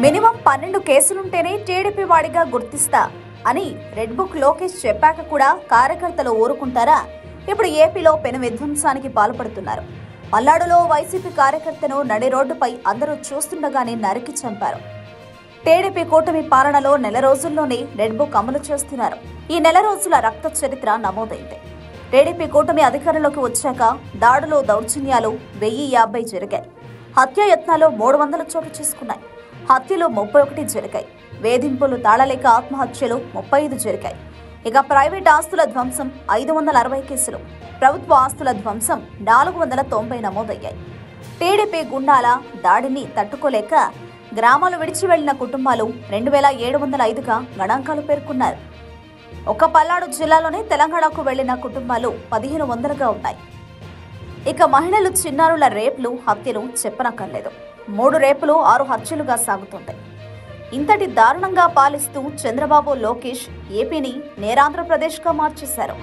Minimum 12 కేసులుంటేనే TDP వాడిగా గుర్తిస్తా అని red book Lokesh చెప్పాక కూడా కార్యకర్తలు ఊరుకుంటారా? ఇప్పుడు ఏపీలో పెను విధ్వంసానికి పాల్పడుతున్నారు. పల్నాడులో వైసీపీ కార్యకర్తను నడి రోడ్డుపై అందరూ చూస్తుండగానే నరికి చంపారు. టీడీపీ కూటమి పాలనలో నెల రోజుల్లోనే రెడ్ బుక్ అమలు చేస్తున్నారు. ఈ నెల రోజుల రక్త చరిత్ర నమోదైంది. టీడీపీ కూటమి అధికారంలోకి వచ్చాక దాడులు, దౌర్జన్యాలు 1050 జరిగాయి. హత్యాయత్నాలు 300 చోటు చేసుకున్నాయి. హత్యలు 31 జరిగాయి. వేధింపులు తాళలేక ఆత్మహత్యలు 35 జరిగాయి. ఇక ప్రైవేట్ ఆస్తుల ధ్వంసం 560 కేసులు, ప్రభుత్వ ఆస్తుల ధ్వంసం 490 నమోదయ్యాయి. టీడీపీ గుండాల దాడిని తట్టుకోలేక గ్రామాలు విడిచి వెళ్లిన కుటుంబాలు 2705గా గణాంకాలు పేర్కొన్నారు. ఒక పల్నాడు జిల్లాలోనే తెలంగాణకు వెళ్లిన కుటుంబాలు 1500గా ఉన్నాయి. ఇక మహిళలు, చిన్నారుల రేపులు, హత్యలు చెప్పనక్కర్లేదు. 3 రేపులు 6 హత్యలుగా సాగుతుంది. ఇంతటి దారుణంగా పాలిస్తూ చంద్రబాబు, లోకేష్ ఏపీని నేరాంధ్రప్రదేశ్గా మార్చేశారు.